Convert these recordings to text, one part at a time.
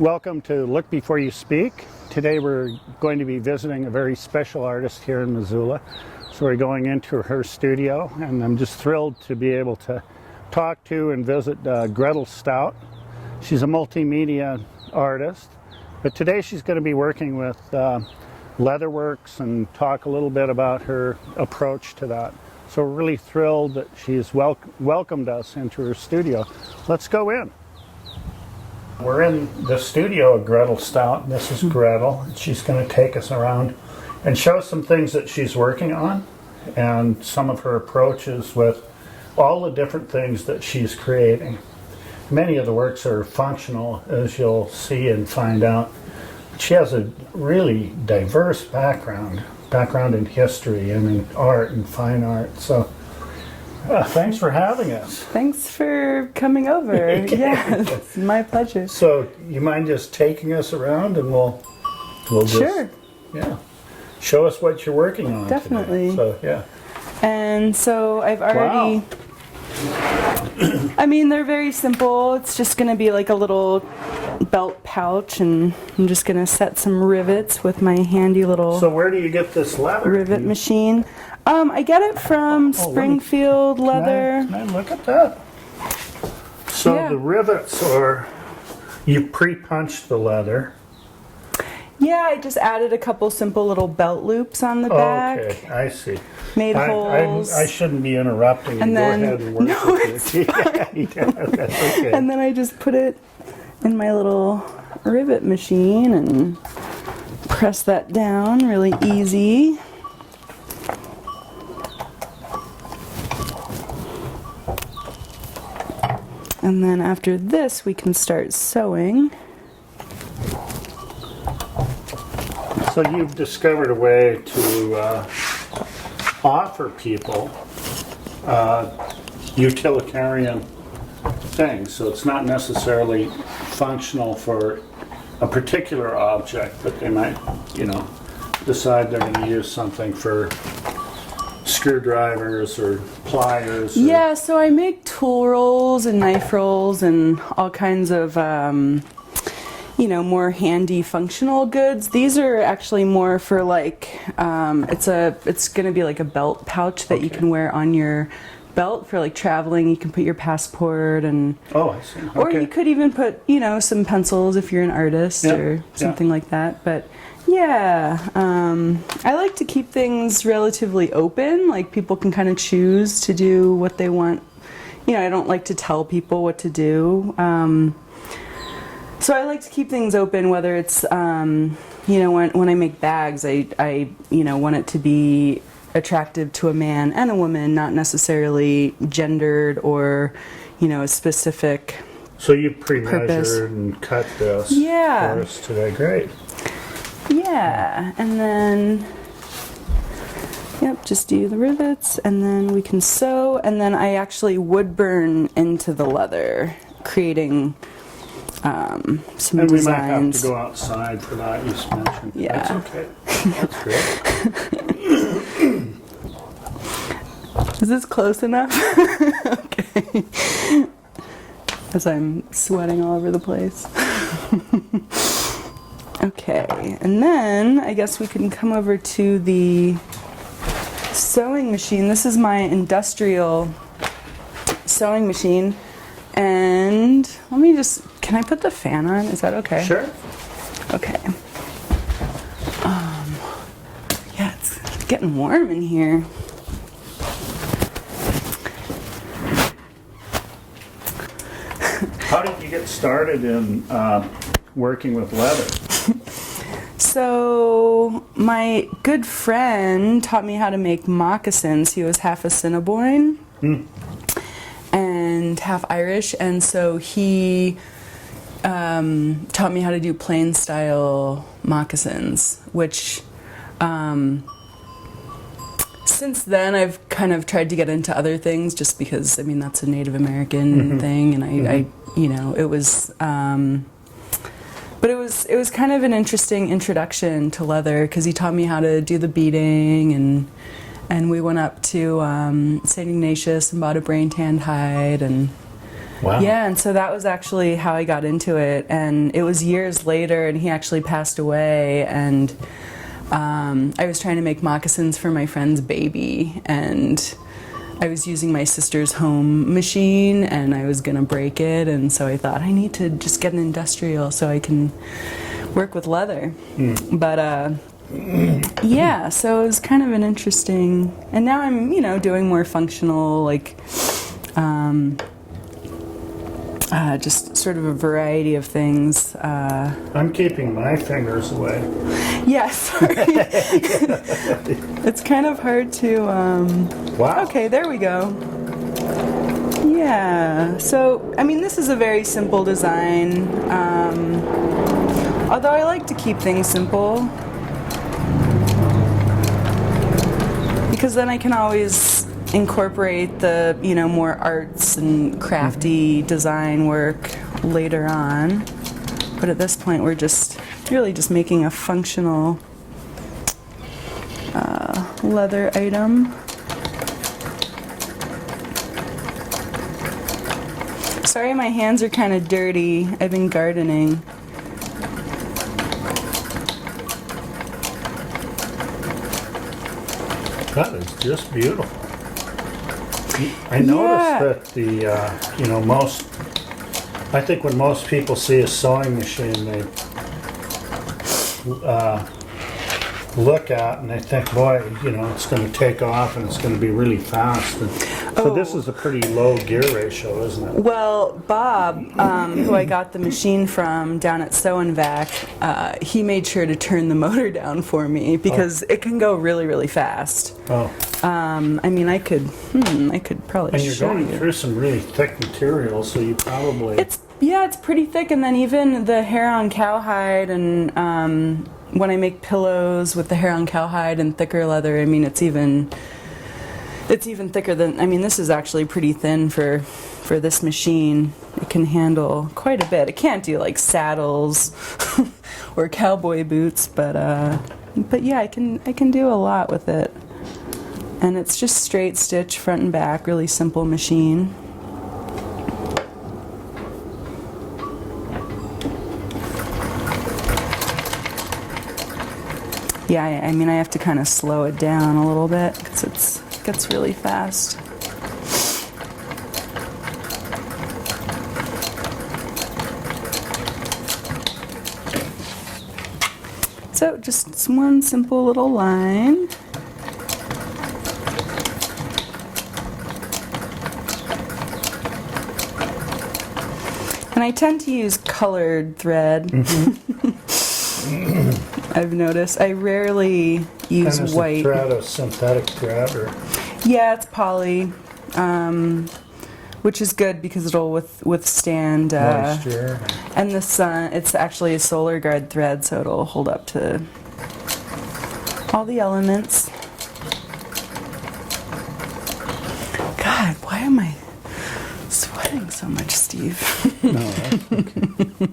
Welcome to Look Before You Speak. Today we're going to be visiting a very special artist here in Missoula. So we're going into her studio, and I'm just thrilled to be able to talk to and visit Gretel Stoudt. She's a multimedia artist, but today she's going to be working with leatherworks and talk a little bit about her approach to that. So we're really thrilled that she's welcomed us into her studio. Let's go in. We're in the studio of Gretel Stoudt. This is Gretel. She's going to take us around and show us some things that she's working on and some of her approaches with all the different things that she's creating. Many of the works are functional, as you'll see and find out. She has a really diverse background in history and in art and fine art. So thanks for having us. Thanks for coming over. Yeah, it's my pleasure. So you mind just taking us around, and we'll just, sure. Yeah, show us what you're working on. Definitely. Today. So yeah. And so I've already. Wow. I mean, they're very simple. It's just going to be like a little belt pouch, and I'm just going to set some rivets with my handy little. So where do you get this leather? Rivet machine. I get it from Springfield Leather. Can I look at that? So yeah. The rivets are, you pre-punched the leather. Yeah, I just added a couple simple little belt loops on the back. Okay, I see. Made holes. I shouldn't be interrupting. And then, go ahead and work no, with it. Yeah, that's okay. And then I just put it in my little rivet machine and press that down really easy. And then after this, we can start sewing. So you've discovered a way to offer people utilitarian things. So it's not necessarily functional for a particular object, but they might, decide they're going to use something for screwdrivers or pliers. Yeah, so I make tool rolls and knife rolls and all kinds of more handy functional goods. These are actually more for like it's going to be like a belt pouch that you can wear on your belt for like traveling. You can put your passport and I see. Okay. Or you could even put some pencils if you're an artist or something like that. But yeah, I like to keep things relatively open. Like people can kind of choose to do what they want. I don't like to tell people what to do. So I like to keep things open, whether it's, when I make bags, I want it to be attractive to a man and a woman, not necessarily gendered or, a specific So you pre-measured and cut this for us today. Great. Yeah, and then, just do the rivets, and then we can sew, and then I actually wood burn into the leather, creating some designs. And we might have to go outside for that, you mentioned. Yeah. That's okay. That's great. Is this close enough? Okay. As I'm sweating all over the place. Okay, and then I guess we can come over to the sewing machine. This is my industrial sewing machine. And let me can I put the fan on? Is that okay? Sure. Okay. Yeah, it's getting warm in here. How did you get started in working with leather? So my good friend taught me how to make moccasins. He was half Assiniboine and half Irish, and so he taught me how to do plain style moccasins, which since then I've kind of tried to get into other things just because that's a Native American thing, and I it was but it was kind of an interesting introduction to leather because he taught me how to do the beading, and we went up to St. Ignatius and bought a brain tanned hide, and Wow. Yeah, and so that was actually how I got into it. And it was years later, and he actually passed away. And I was trying to make moccasins for my friend's baby, and I was using my sister's home machine, and I was going to break it. And so I thought, I need to just get an industrial so I can work with leather. But yeah, so it was kind of an interesting, and now I'm, doing more functional, like, just sort of a variety of things. I'm keeping my fingers away. Yeah, sorry. It's kind of hard to, Wow. Okay, there we go. Yeah, so, I mean, this is a very simple design, although I like to keep things simple, because then I can always incorporate the, more arts and crafty design work later on. But at this point, we're just really just making a functional leather item. Sorry, my hands are kind of dirty. I've been gardening. That is just beautiful. I noticed that the, I think when most people see a sewing machine, they look at and they think, boy, it's going to take off and it's going to be really fast. And so this is a pretty low gear ratio, isn't it? Well, Bob, who I got the machine from down at Sew and Vac, he made sure to turn the motor down for me because it can go really, really fast. Oh. I mean, I could probably And you're show going you. through some really thick material, so you probably... It's pretty thick, and then even the hair on cowhide, and when I make pillows with the hair on cowhide and thicker leather, I mean, it's even thicker than, I mean, this is actually pretty thin for this machine. It can handle quite a bit. It can't do like saddles or cowboy boots, but yeah, I can do a lot with it. And it's just straight stitch front and back, really simple machine. Yeah, I mean, I have to kind of slow it down a little bit because it gets really fast. So just one simple little line. And I tend to use colored thread. I've noticed. I rarely use And is white. the thread a synthetic thread, or? Yeah, it's poly, which is good because it'll withstand Moisture. and the sun. It's actually a solar guard thread, so it'll hold up to all the elements. God, why am I sweating so much, Steve? No, that's okay.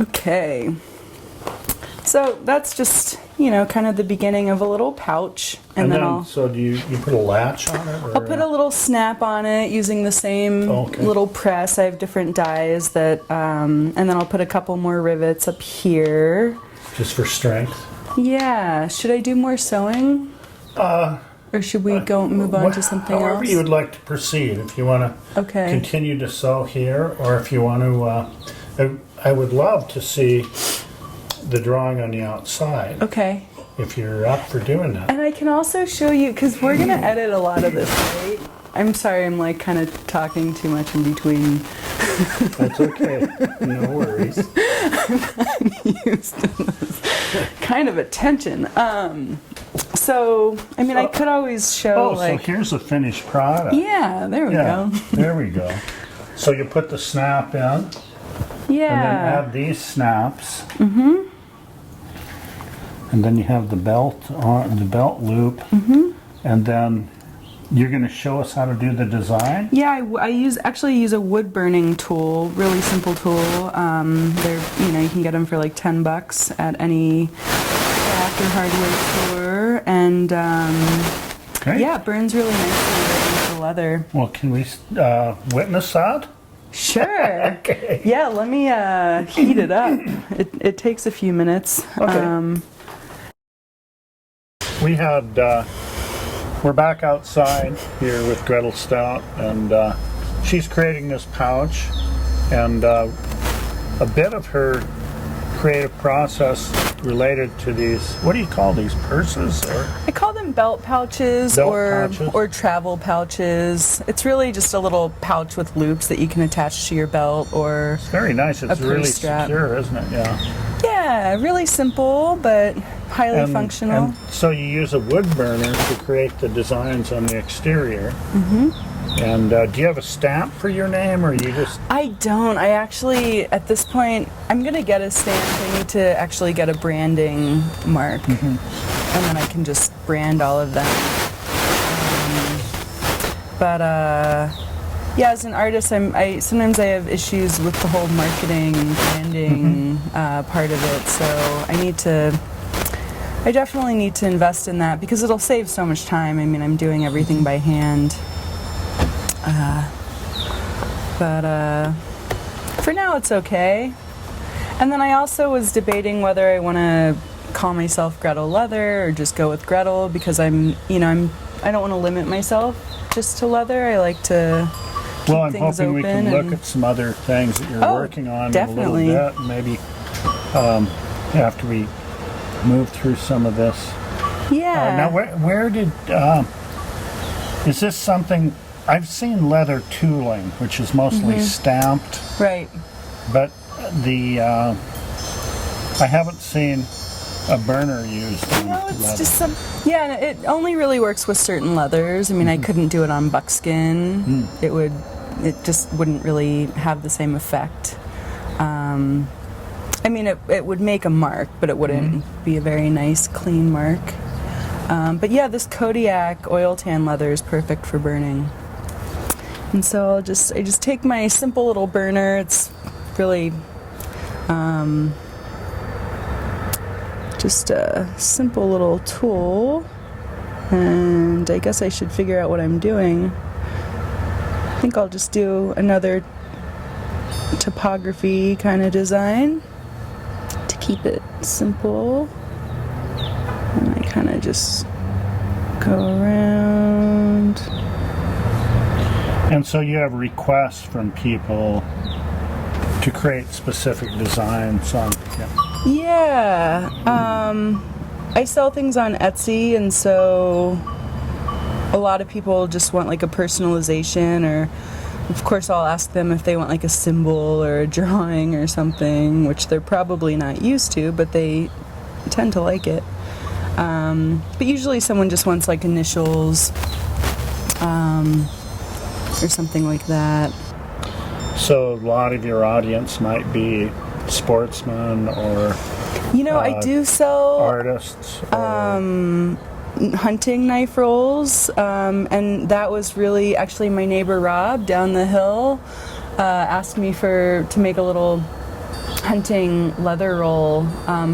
Okay. So that's just, kind of the beginning of a little pouch. And then so do you put a latch on it? Or? I'll put a little snap on it using the same little press. I have different dies that, and then I'll put a couple more rivets up here. Just for strength? Yeah. Should I do more sewing? Or should we move on to something else? However you would like to proceed. If you want to continue to sew here, or if you want to, I would love to see the drawing on the outside. Okay. If you're up for doing that. And I can also show you, because we're going to edit a lot of this, right? I'm sorry, I'm like kind of talking too much in between. That's okay. No worries. I'm not used to this kind of attention. So, I mean, I could always show so here's a finished product. Yeah, there we go. There we go. So you put the snap in. Yeah. And then add these snaps. Mm-hmm. And then you have the belt loop. Mm-hmm. And then you're going to show us how to do the design? Yeah, I actually use a wood burning tool, really simple tool. They're, you can get them for like $10 at any craft or hardware store, and yeah, it burns really nicely. the leather. Well, can we witness that? Sure. Okay. Yeah, let me heat it up. It takes a few minutes. Okay. We're back outside here with Gretel Stoudt, and she's creating this pouch, and a bit of her creative process related to these, what do you call these, purses? Or? I call them belt pouches, or travel pouches. It's really just a little pouch with loops that you can attach to your belt, or it's very nice. It's really secure, isn't it? Yeah. Yeah, really simple, but highly functional. And so you use a wood burner to create the designs on the exterior. Mm-hmm. And do you have a stamp for your name, or you just... I don't. I actually, at this point, I'm going to get a stamp. I need to actually get a branding mark. Mm-hmm. And then I can just brand all of them. Yeah, as an artist, sometimes I have issues with the whole marketing and branding part of it. So I definitely need to invest in that, because it'll save so much time. I mean, I'm doing everything by hand. For now it's okay. And then I also was debating whether I want to call myself Gretel Leather or just go with Gretel, because I don't want to limit myself just to leather. I like to keep I'm things hoping open. We can look at some other things that you're working on definitely. in a little bit. Maybe after we move through some of this. Yeah. Now, where did is this something? I've seen leather tooling, which is mostly stamped. Right. But I haven't seen a burner used on it's leather. just and it only really works with certain leathers. I mean, I couldn't do it on buckskin. It just wouldn't really have the same effect. I mean, it would make a mark, but it wouldn't be a very nice, clean mark. But yeah, this Kodiak oil tan leather is perfect for burning. And so I just take my simple little burner. It's really just a simple little tool, and I guess I should figure out what I'm doing. I think I'll just do another typography kind of design to keep it simple, and I kind of just go around. And so you have requests from people to create specific designs on. Yeah. I sell things on Etsy, and so a lot of people just want like a personalization, or of course I'll ask them if they want like a symbol or a drawing or something, which they're probably not used to, but they tend to like it. But usually someone just wants like initials or something like that. So a lot of your audience might be sportsmen or I do sell artists or hunting knife rolls, and that was really actually my neighbor Rob down the hill asked me to make a little hunting leather roll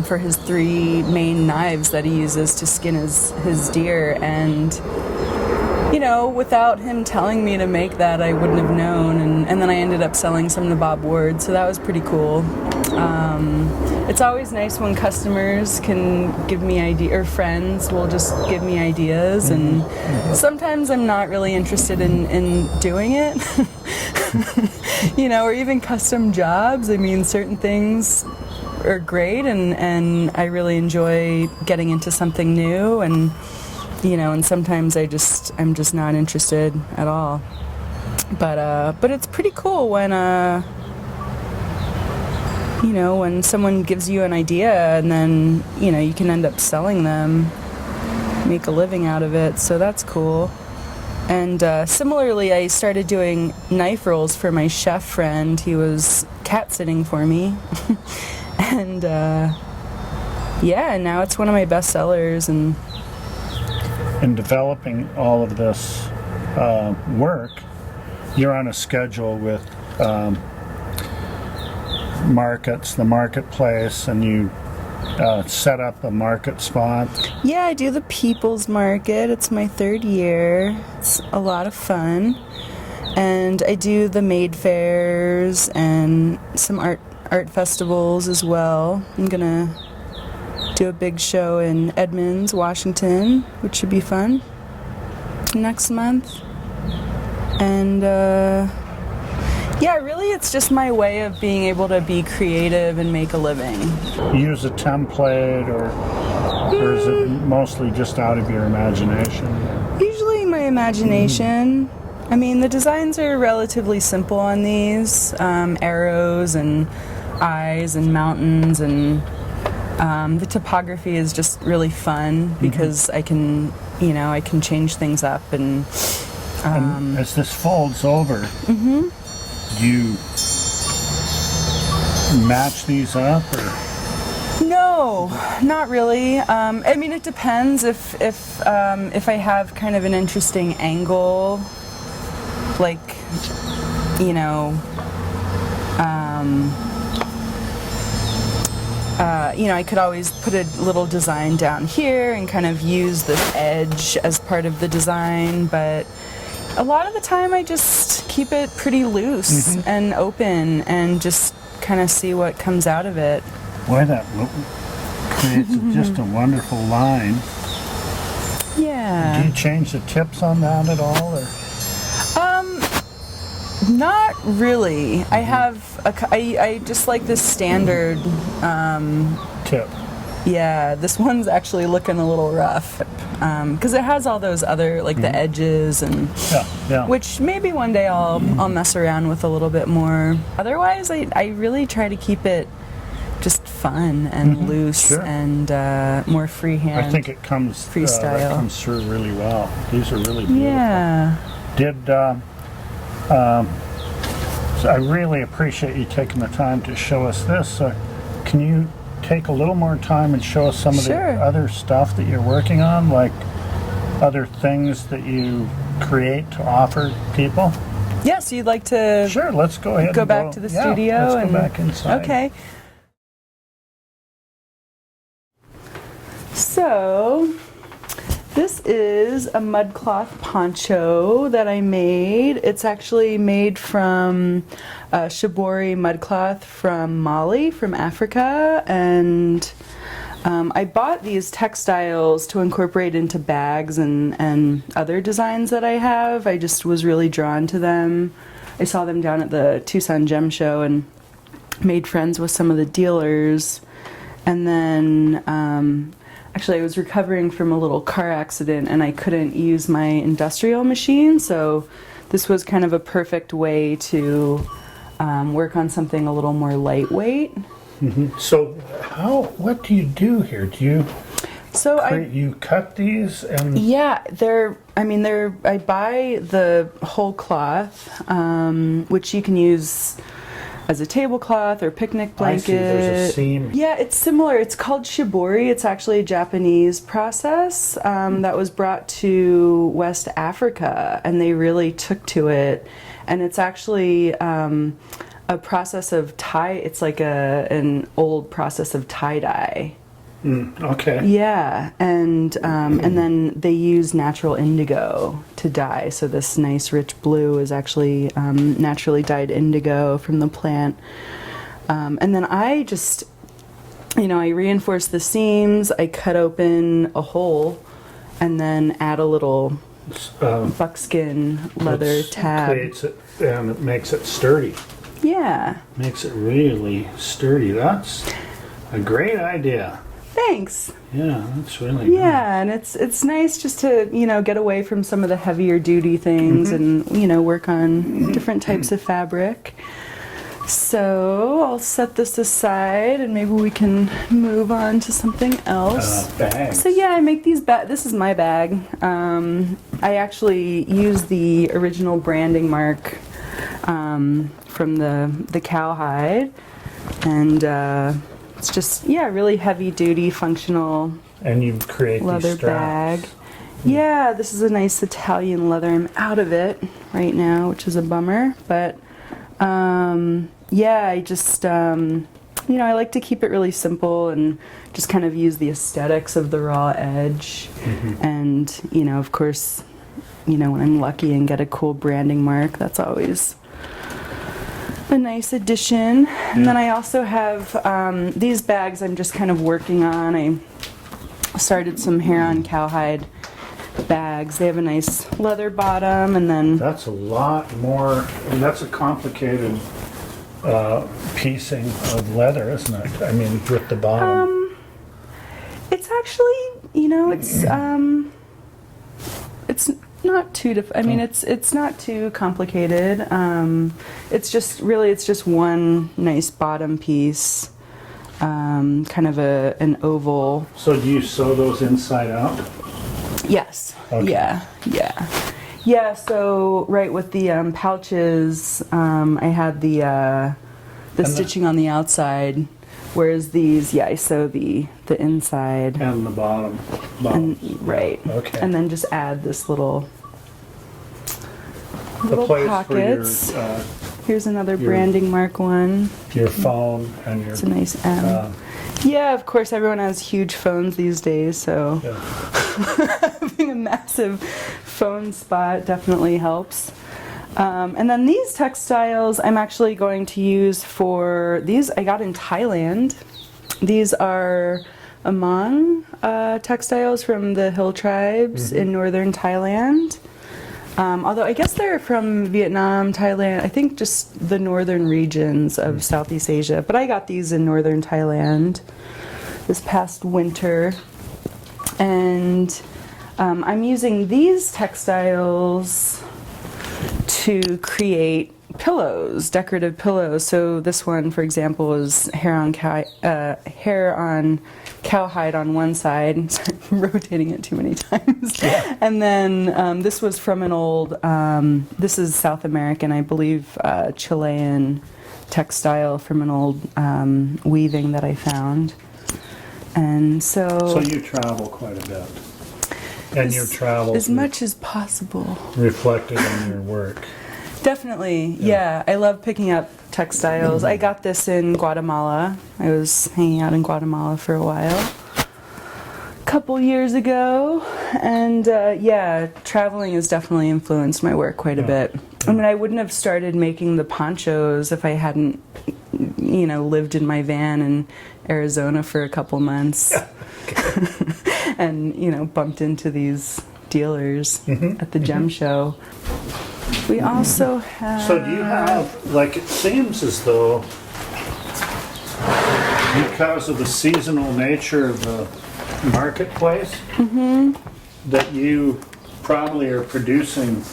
for his 3 main knives that he uses to skin his deer, and without him telling me to make that, I wouldn't have known, and then I ended up selling some to Bob Ward, so that was pretty cool. It's always nice when customers can give me ideas, or friends will just give me ideas, and sometimes I'm not really interested in doing it, or even custom jobs. I mean, certain things are great, and I really enjoy getting into something new, and and sometimes I'm just not interested at all. But it's pretty cool when when someone gives you an idea, and then you can end up selling them, make a living out of it. So that's cool. And similarly, I started doing knife rolls for my chef friend. He was cat sitting for me, and now it's one of my best sellers. And in developing all of this work, you're on a schedule with the marketplace, and you set up a market spot. Yeah, I do the People's Market. It's my 3rd year. It's a lot of fun. And I do the maid fairs and some art festivals as well. I'm gonna do a big show in Edmonds, Washington, which should be fun next month. And yeah, really it's just my way of being able to be creative and make a living. Use a template or is it mostly just out of your imagination? Usually my imagination. I mean, the designs are relatively simple on these. Arrows and eyes and mountains, and the topography is just really fun because I can change things up. And as this folds over, do you match these up? Or? No, not really. I mean, it depends if I have kind of an interesting angle, like, I could always put a little design down here and kind of use this edge as part of the design, but a lot of the time I just keep it pretty loose and open and just kind of see what comes out of it. Boy, that creates just a wonderful line. Yeah. Do you change the tips on that at all? Or? Not really. I have I just like this standard tip. Yeah, this one's actually looking a little rough because it has all those other like the edges and which maybe one day I'll mess around with a little bit more. Otherwise, I really try to keep it just fun and loose and more freehand. I think it comes freestyle. That comes through really well. These are really beautiful. Yeah. So I really appreciate you taking the time to show us this. Can you take a little more time and show us some of the other stuff that you're working on, like other things that you create to offer people? Yeah, so you'd like to Sure, let's go ahead go and back to the studio let's go back inside. Okay. So this is a mud cloth poncho that I made. It's actually made from shibori mud cloth from Mali, from Africa, and I bought these textiles to incorporate into bags and other designs that I have. I just was really drawn to them. I saw them down at the Tucson Gem Show and made friends with some of the dealers, and then actually, I was recovering from a little car accident and I couldn't use my industrial machine, so this was kind of a perfect way to work on something a little more lightweight. So, what do you do here? Do you you cut these and yeah, I buy the whole cloth, which you can use as a tablecloth or picnic blanket. I see, there's a seam. Yeah, it's similar. It's called shibori. It's actually a Japanese process that was brought to West Africa, and they really took to it. And it's actually a process of tie. It's like an old process of tie-dye. Okay. Yeah, and then they use natural indigo to dye. So this nice rich blue is actually naturally dyed indigo from the plant. And then I just, I reinforce the seams. I cut open a hole, and then add a little buckskin leather tab. Creates it, and it makes it sturdy. Yeah. Makes it really sturdy. That's a great idea. Thanks. Yeah, that's really nice. Yeah, and it's nice just to, get away from some of the heavier duty things and, work on different types of fabric. So I'll set this aside and maybe we can move on to something else. Bags. So yeah, I make these this is my bag. I actually use the original branding mark from the cowhide, and it's just, really heavy duty, functional and you create leather these straps. bag. Yeah, this is a nice Italian leather. I'm out of it right now, which is a bummer, but I just you know, I like to keep it really simple and just kind of use the aesthetics of the raw edge. And, you know, of course, you know, when I'm lucky and get a cool branding mark, that's always a nice addition. And then I also have these bags I'm just kind of working on. I started some hair-on cowhide bags. They have a nice leather bottom, and then That's a lot more, and that's a complicated piecing of leather, isn't it? I mean, with the bottom. it's actually, you know, it's not too I mean, it's not too complicated. It's just one nice bottom piece, kind of an oval. So do you sew those inside out? Yes. Okay. Yeah. So right with the pouches, I had the stitching on the outside, whereas these, I sew the inside. And the bottom. Right. Okay. And then just add this little place pockets. for your, Here's another branding mark one. your phone and your... It's a nice M. Yeah, of course, everyone has huge phones these days, so Yeah. having a massive phone spot definitely helps. And then these textiles I'm actually going to use for these I got in Thailand. These are Among textiles from the hill tribes in northern Thailand. Although I guess they're from Vietnam, Thailand, I think just the northern regions of Southeast Asia. But I got these in northern Thailand this past winter. And I'm using these textiles to create pillows, decorative pillows. So this one, for example, is hair on cowhide on one side. Sorry, I'm rotating it too many times. Yeah. And then this was from an old, this is South American, I believe, Chilean textile from an old weaving that I found. And So you travel quite a bit. And your travels as much as possible. reflected in your work. Definitely, yeah. I love picking up textiles. I got this in Guatemala. I was hanging out in Guatemala for a while, a couple years ago, and traveling has definitely influenced my work quite a bit. I mean, I wouldn't have started making the ponchos if I hadn't, you know, lived in my van in Arizona for a couple months, and, you know, bumped into these dealers at the gem show. We also have... So do you have, like, it seems as though because of the seasonal nature of the marketplace, that you probably are producing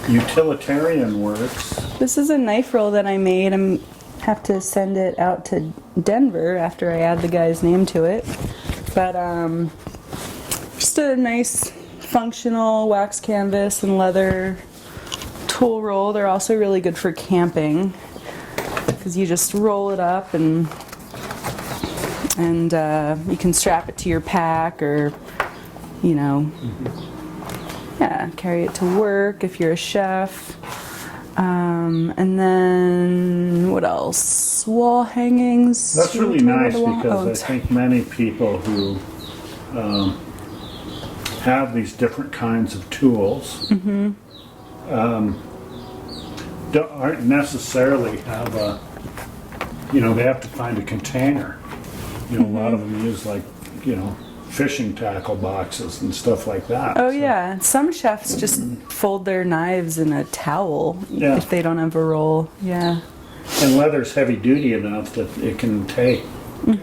utilitarian works. This is a knife roll that I made. I have to send it out to Denver after I add the guy's name to it. But just a nice functional wax canvas and leather tool roll. They're also really good for camping because you just roll it up and you can strap it to your pack or, you know, carry it to work if you're a chef. And then what else? Wall hangings. That's really nice because I sorry. think many people who have these different kinds of tools aren't necessarily have a, you know, they have to find a container. You know, a lot of them use, like, you know, fishing tackle boxes and stuff like that. Oh, So, yeah. Some chefs just fold their knives in a towel if they don't have a roll. Yeah. And leather's heavy duty enough that it can take, you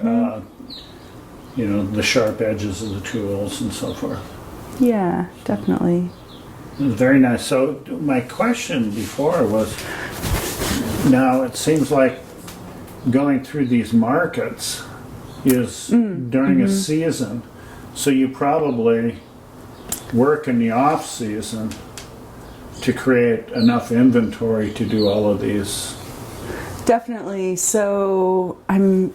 know, the sharp edges of the tools and so forth. Yeah, definitely. Very nice. So my question before was, now it seems like going through these markets is during a season, so you probably work in the off season to create enough inventory to do all of these. Definitely. So I'm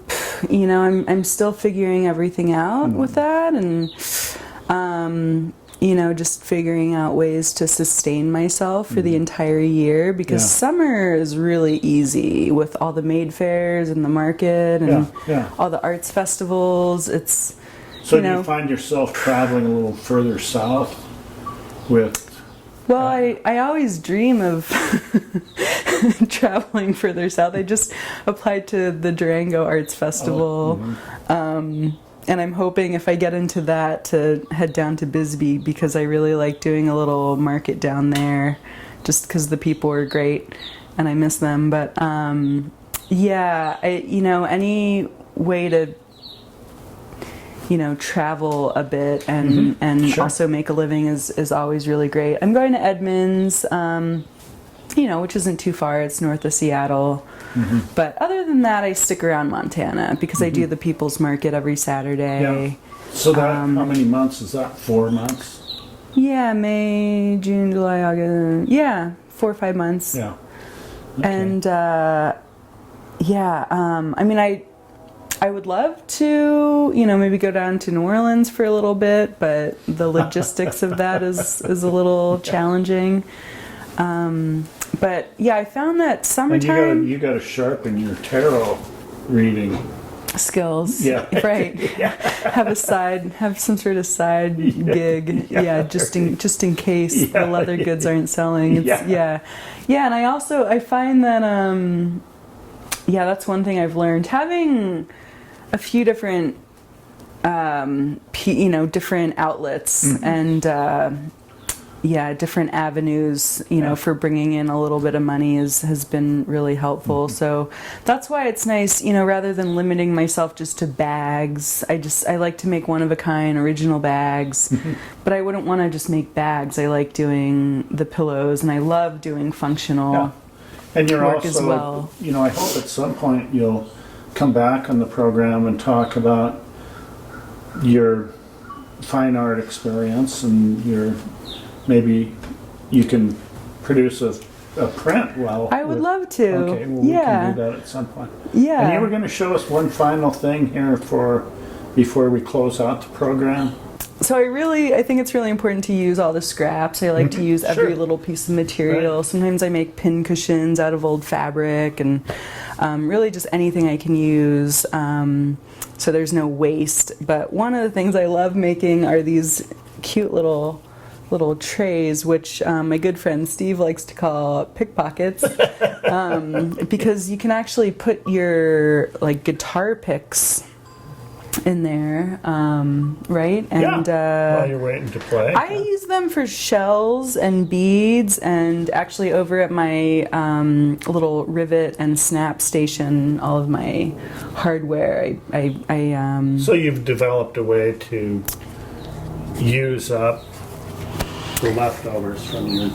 still figuring everything out with that, and just figuring out ways to sustain myself for the entire year, because summer is really easy with all the maid fairs and the market and all the arts festivals. It's so do you find yourself traveling a little further south with? Well, I always dream of traveling further south. I just applied to the Durango Arts Festival. And I'm hoping if I get into that to head down to Bisbee, because I really like doing a little market down there, just because the people are great and I miss them. But any way to travel a bit and also make a living is always really great. I'm going to Edmonds, which isn't too far. It's north of Seattle. But other than that, I stick around Montana because I do the People's Market every Saturday. Yeah. So that, how many months is that? 4 months? Yeah, May, June, July, August. Yeah, 4 or 5 months. Yeah. Okay. And I would love to, maybe go down to New Orleans for a little bit, but the logistics of that is a little challenging. But yeah, I found that summertime. And you got to sharpen your tarot reading skills. Yeah. Right. Have some sort of side gig. Yeah. Just in case the leather goods aren't selling. Yeah. And I find that that's one thing I've learned, having a few different different outlets and different avenues for bringing in a little bit of money has been really helpful. So that's why it's nice, rather than limiting myself just to bags, I like to make one of a kind original bags. But I wouldn't want to just make bags. I like doing the pillows, and I love doing functional and you're work also, as well. I hope at some point you'll come back on the program and talk about your fine art experience, and maybe you can produce a print. I would love to. Okay, well, we can do that at some point. Yeah. And you were going to show us one final thing here before we close out the program. So I think it's really important to use all the scraps. I like to use every little piece of material. Right. Sometimes I make pin cushions out of old fabric, and really just anything I can use, so there's no waste. But one of the things I love making are these cute little trays, which my good friend Steve likes to call pickpockets, because you can actually put your guitar picks in there, right? And while you're waiting to play. I use them for shells and beads, and actually over at my little rivet and snap station, all of my hardware, I So you've developed a way to use up the leftovers from your...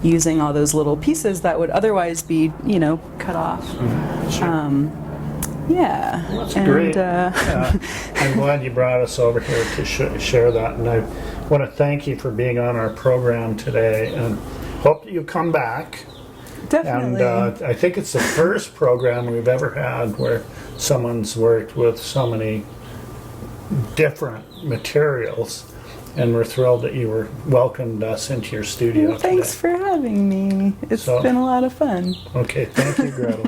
using all those little pieces that would otherwise be, cut off. Sure. Well, that's great. I'm glad you brought us over here to share that, and I want to thank you for being on our program today, and hope that you come back. Definitely. And I think it's the first program we've ever had where someone's worked with so many different materials, and we're thrilled that you welcomed us into your studio. Well, thanks for having me. It's been a lot of fun. Okay, thank you, Gretel.